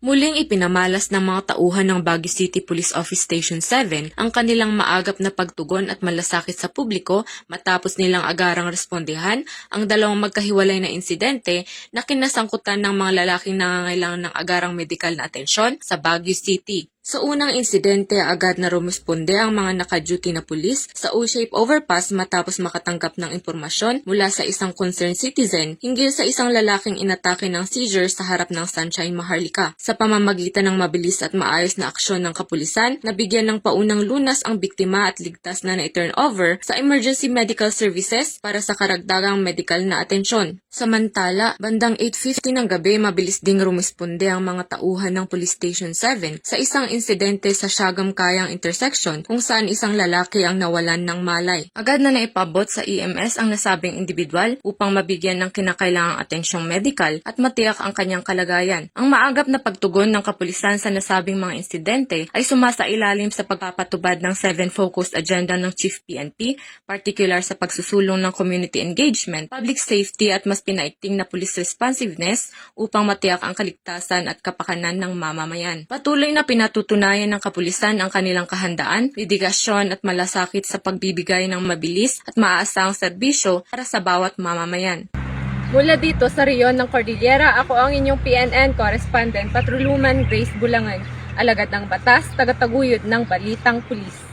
Muling ipinamalas ng mga tauhan ng Baguio City Police Office Station 7 ang kanilang maagap na pagtugon at malasakit sa publiko matapos nilang agarang respondihan ang dalawang magkahiwalay na insidente na kinasangkutan ng mga lalaking nangangailangan ng agarang medikal na atensyon sa Baguio City. Sa unang insidente, agad na rumisponde ang mga naka-duty na pulis sa O-shape overpass matapos makatanggap ng impormasyon mula sa isang concerned citizen hinggil sa isang lalaking inatake ng seizure sa harap ng Sunshine Maharlika. Sa pamamagitan ng mabilis at maayos na aksyon ng kapulisan, nabigyan ng paunang lunas ang biktima at ligtas na na-turn over sa emergency medical services para sa karagdagang medical na atensyon. Samantala, bandang 8:50 ng gabi, mabilis ding rumisponde ang mga tauhan ng Police Station 7 sa isang insidente sa Siagam Kayang intersection kung saan isang lalaki ang nawalan ng malay. Agad na naipabot sa EMS ang nasabing individual upang mabigyan ng kinakailangang atensyong medikal at matiyak ang kanyang kalagayan. Ang maagap na pagtugon ng kapulisan sa nasabing mga insidente ay sumasailalim sa pagpapatubad ng 7 focused agenda ng Chief PNP, particular sa pagsusulong ng community engagement, public safety at mas pinaigting na police responsiveness upang matiyak ang kaligtasan at kapakanan ng mamamayan. Patuloy na pinatutunayan ng kapulisan ang kanilang kahandaan, dedigasyon at malasakit sa pagbibigay ng mabilis at maaasahang serbisyo para sa bawat mamamayan. Mula dito sa reyon ng Cordillera, ako ang inyong PNN correspondent, Patrolwoman Grace Bulangan, alagad ng batas, tagataguyod ng Balitang Pulis.